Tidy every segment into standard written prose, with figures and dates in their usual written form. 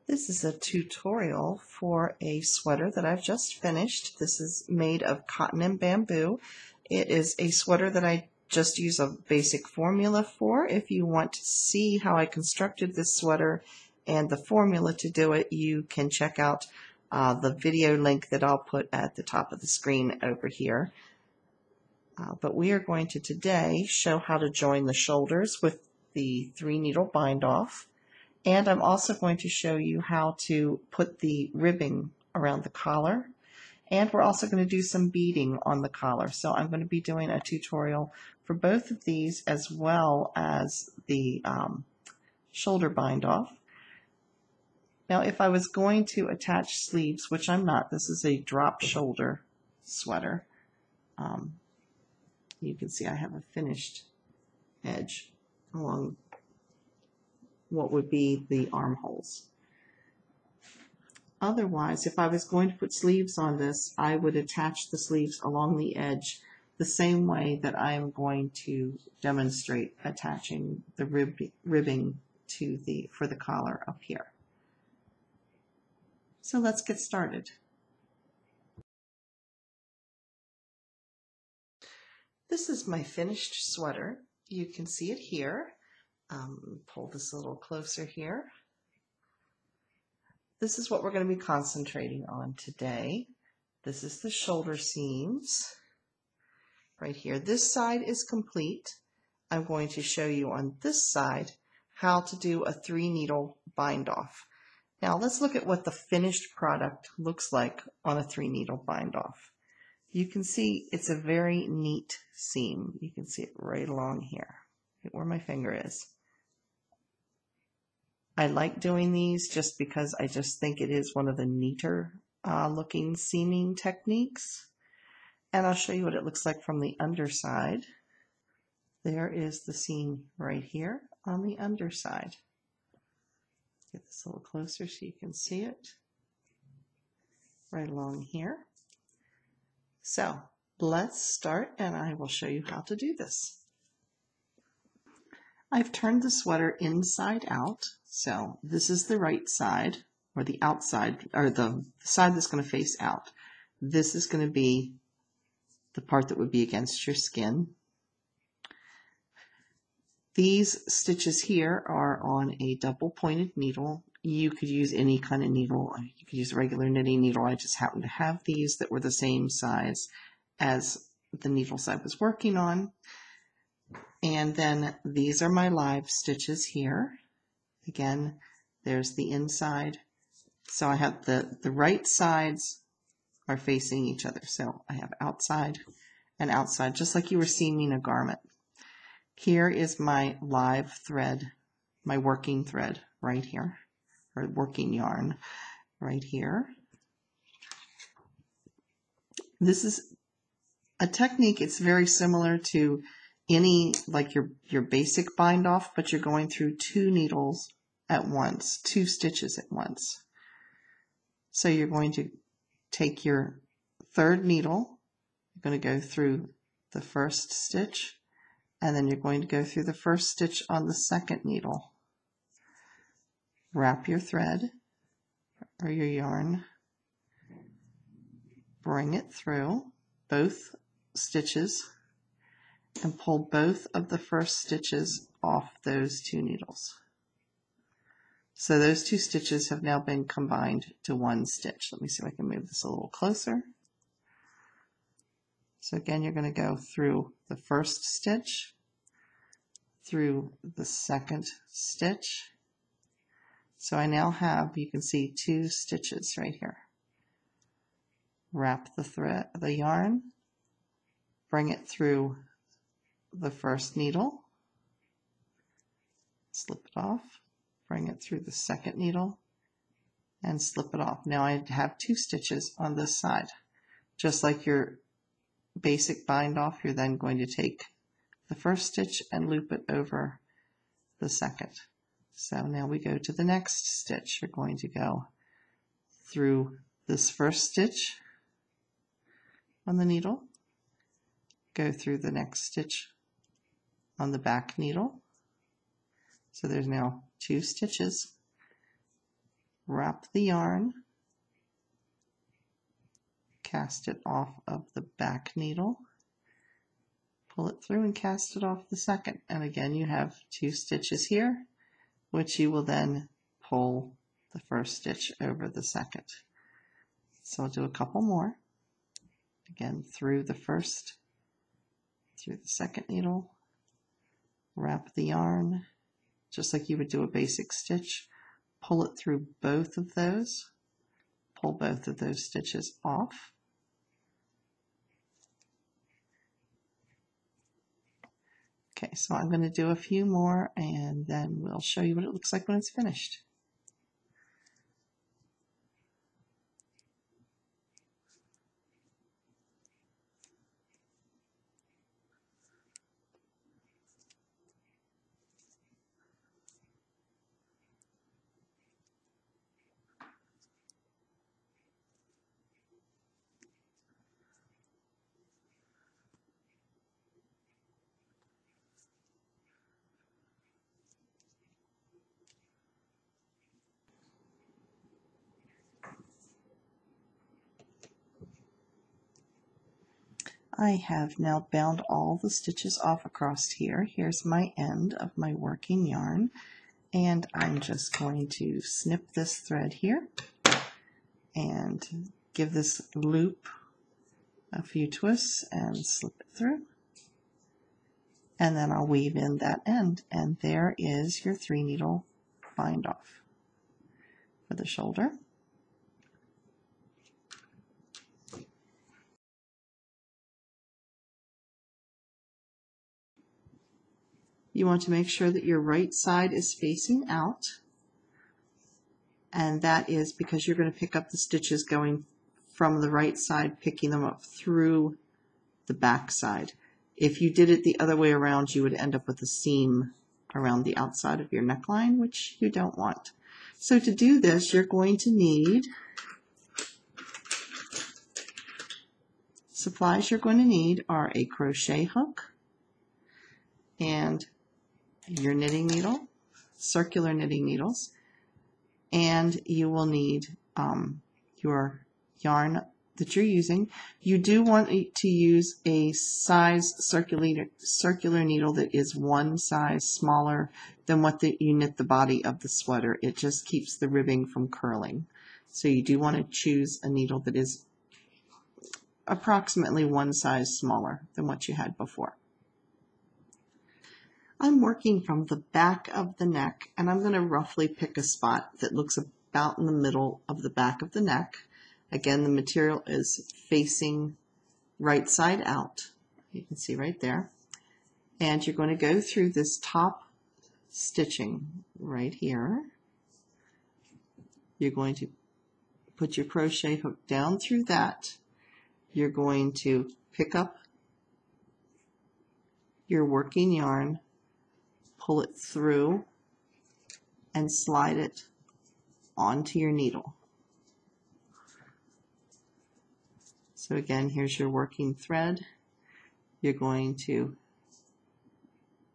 This is a tutorial for a sweater that I've just finished. This is made of cotton and bamboo. It is a sweater that I just use a basic formula for. If you want to see how I constructed this sweater and the formula to do it, you can check out the video link that I'll put at the top of the screen over here. But we are going to today show how to join the shoulders with the 3-needle bind off. And I'm also going to show you how to put the ribbing around the collar. And we're also going to do some beading on the collar. So I'm going to be doing a tutorial for both of these as well as the shoulder bind off. Now if I was going to attach sleeves, which I'm not, this is a drop shoulder sweater. You can see I have a finished edge along what would be the armholes. Otherwise, if I was going to put sleeves on this, I would attach the sleeves along the edge the same way that I am going to demonstrate attaching the ribbing to for the collar up here. So let's get started. This is my finished sweater. You can see it here. Pull this a little closer here. This is what we're going to be concentrating on today. This is the shoulder seams right here. This side is complete. I'm going to show you on this side how to do a 3-needle bind off. Now let's look at what the finished product looks like on a 3-needle bind off. You can see it's a very neat seam. You can see it right along here, right where my finger is. I like doing these just because I just think it is one of the neater looking seaming techniques. And I'll show you what it looks like from the underside. There is the seam right here on the underside. Get this a little closer so you can see it. Right along here. So let's start and I will show you how to do this. I've turned the sweater inside out, so this is the right side, or the outside, or the side that's going to face out. This is going to be the part that would be against your skin. These stitches here are on a double pointed needle. You could use any kind of needle. You could use a regular knitting needle. I just happen to have these that were the same size as the needles I was working on. And then these are my live stitches here. Again, there's the inside. So I have the right sides are facing each other. So I have outside and outside, just like you were seaming a garment. Here is my live thread, my working thread right here, or working yarn right here. This is a technique, it's very similar to any, like your basic bind off, but you're going through 2 needles at once, 2 stitches at once. So you're going to take your 3rd needle, you're going to go through the 1st stitch, and then you're going to go through the 1st stitch on the 2nd needle. Wrap your thread or your yarn, bring it through both stitches, and pull both of the 1st stitches off those 2 needles. So those 2 stitches have now been combined to 1 stitch. Let me see if I can move this a little closer. So again, you're going to go through the 1st stitch, through the 2nd stitch. So I now have, you can see 2 stitches right here. Wrap the thread, the yarn, bring it through the 1st needle, slip it off, bring it through the 2nd needle, and slip it off. Now I have 2 stitches on this side. Just like your basic bind off, you're then going to take the 1st stitch and loop it over the 2nd. So now we go to the next stitch. You're going to go through this 1st stitch on the needle, go through the next stitch on the back needle. So there's now 2 stitches. wrap the yarn, cast it off of the back needle, pull it through and cast it off the second. And again, you have 2 stitches here, which you will then pull the first stitch over the second. So I'll do a couple more. Again, through the second needle, wrap the yarn, just like you would do a basic stitch, pull it through both of those, pull both of those stitches off. Okay, so I'm going to do a few more and then we'll show you what it looks like when it's finished. I have now bound all the stitches off across here. Here's my end of my working yarn, and I'm just going to snip this thread here and give this loop a few twists and slip it through. And then I'll weave in that end, and there is your 3 needle bind off for the shoulder. You want to make sure that your right side is facing out, and that is because you're going to pick up the stitches going from the right side, picking them up through the back side. If you did it the other way around, you would end up with a seam around the outside of your neckline, which you don't want. So to do this, you're going to need supplies. You're going to need are a crochet hook and your knitting needle, circular knitting needles, and you will need your yarn that you're using. You do want to use a size circular needle that is 1 size smaller than what you knit the body of the sweater. It just keeps the ribbing from curling. So you do want to choose a needle that is approximately 1 size smaller than what you had before. I'm working from the back of the neck, and I'm going to roughly pick a spot that looks about in the middle of the back of the neck. Again, the material is facing right side out. You can see right there. And you're going to go through this top stitching right here. You're going to put your crochet hook down through that. You're going to pick up your working yarn, pull it through, and slide it onto your needle. So again, here's your working thread. You're going to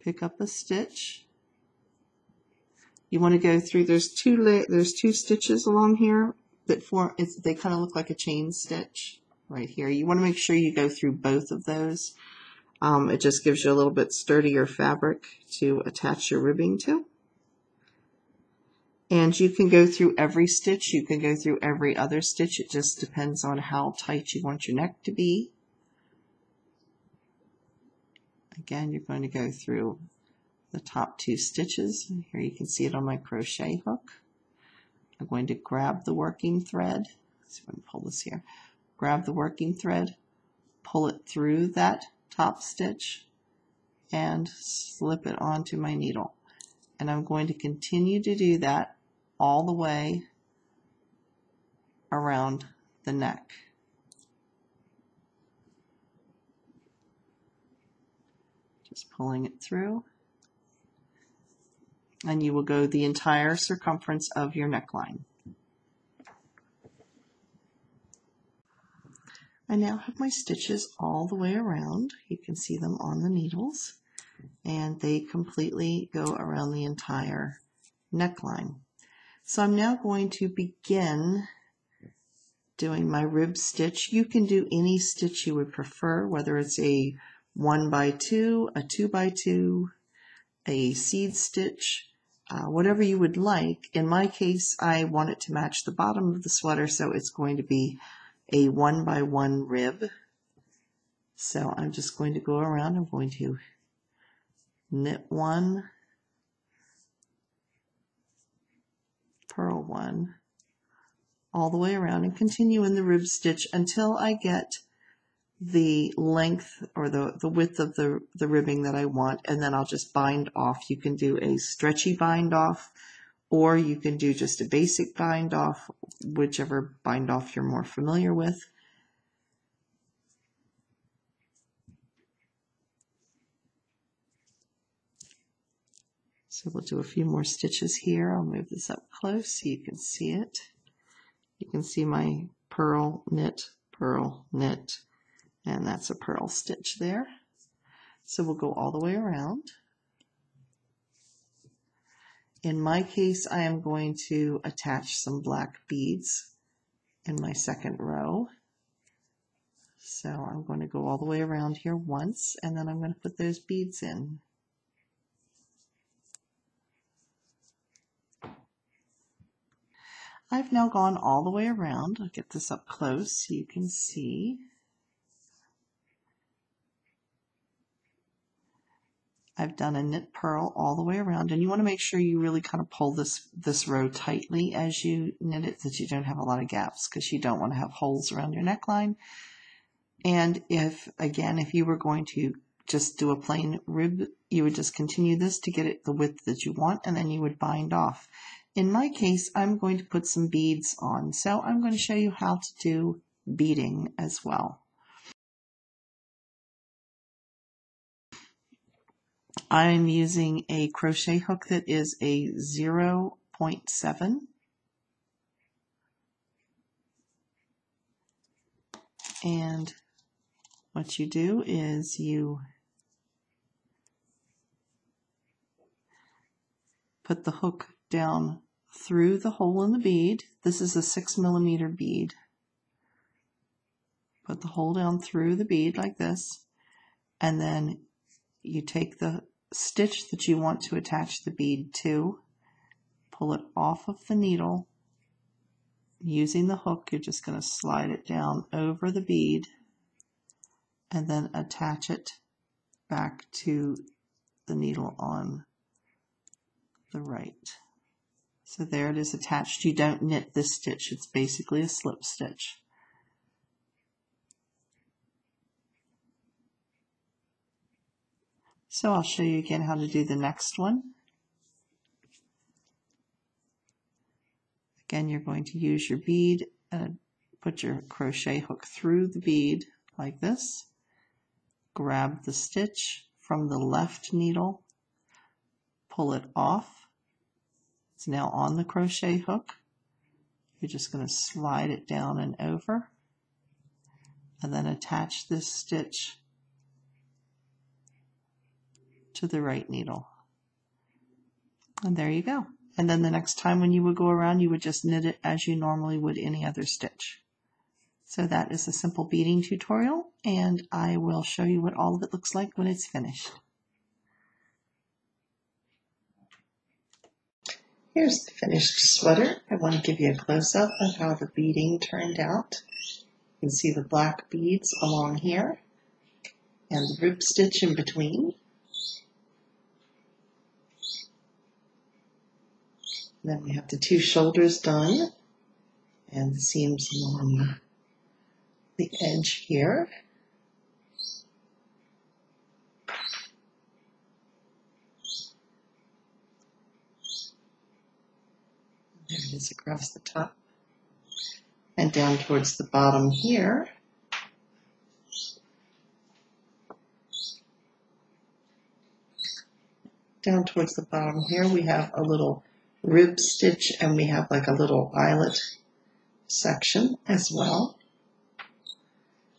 pick up a stitch. You want to go through, there's two stitches along here that form, they kind of look like a chain stitch right here. You want to make sure you go through both of those. It just gives you a little bit sturdier fabric to attach your ribbing to. And you can go through every stitch, you can go through every other stitch. It just depends on how tight you want your neck to be. Again, you're going to go through the top 2 stitches. Here you can see it on my crochet hook. I'm going to grab the working thread. Let's see if I can pull this here. Grab the working thread, pull it through that top stitch, and slip it onto my needle. And I'm going to continue to do that all the way around the neck. Just pulling it through. And you will go the entire circumference of your neckline. I now have my stitches all the way around. You can see them on the needles, and they completely go around the entire neckline. So I'm now going to begin doing my rib stitch. You can do any stitch you would prefer, whether it's a 1x2, a 2x2, a seed stitch, whatever you would like. In my case, I want it to match the bottom of the sweater, so it's going to be a 1x1 rib. So I'm just going to go around. I'm going to knit one, purl one, all the way around, and continue in the rib stitch until I get the length or the width of the ribbing that I want, and then I'll just bind off. You can do a stretchy bind off, or you can do just a basic bind off, whichever bind off you're more familiar with. So we'll do a few more stitches here. I'll move this up close so you can see it. You can see my purl, knit, and that's a purl stitch there. So we'll go all the way around. In my case, I am going to attach some black beads in my second row. So I'm going to go all the way around here once, and then I'm going to put those beads in. I've now gone all the way around. I'll get this up close so you can see. I've done a knit purl all the way around, and you want to make sure you really kind of pull this row tightly as you knit it, that you don't have a lot of gaps, because you don't want to have holes around your neckline. And if you were going to just do a plain rib, you would just continue this to get it the width that you want, and then you would bind off. In my case, I'm going to put some beads on, so I'm going to show you how to do beading as well. I'm using a crochet hook that is a 0.7. And what you do is you put the hook down through the hole in the bead. This is a 6mm bead. Put the hole down through the bead like this, and then you take the stitch that you want to attach the bead to, pull it off of the needle. Using the hook, you're just going to slide it down over the bead and then attach it back to the needle on the right. So there it is attached. You don't knit this stitch. It's basically a slip stitch. So I'll show you again how to do the next one. Again, you're going to use your bead and put your crochet hook through the bead like this. Grab the stitch from the left needle, pull it off. It's now on the crochet hook. You're just going to slide it down and over, and then attach this stitch to the right needle. And there you go. And then the next time when you would go around, you would just knit it as you normally would any other stitch. So that is a simple beading tutorial, and I will show you what all of it looks like when it's finished. Here's the finished sweater. I want to give you a close-up of how the beading turned out. You can see the black beads along here and the rib stitch in between. Then we have the two shoulders done and the seams along the edge here. There it is across the top and down towards the bottom here. Down towards the bottom here we have a little rib stitch, and we have like a little eyelet section as well.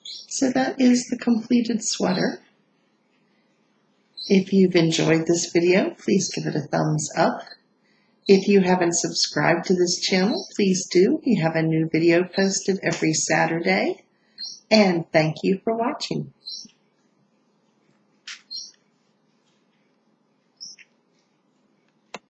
So that is the completed sweater. If you've enjoyed this video, please give it a thumbs up. If you haven't subscribed to this channel, please do. We have a new video posted every Saturday. And thank you for watching.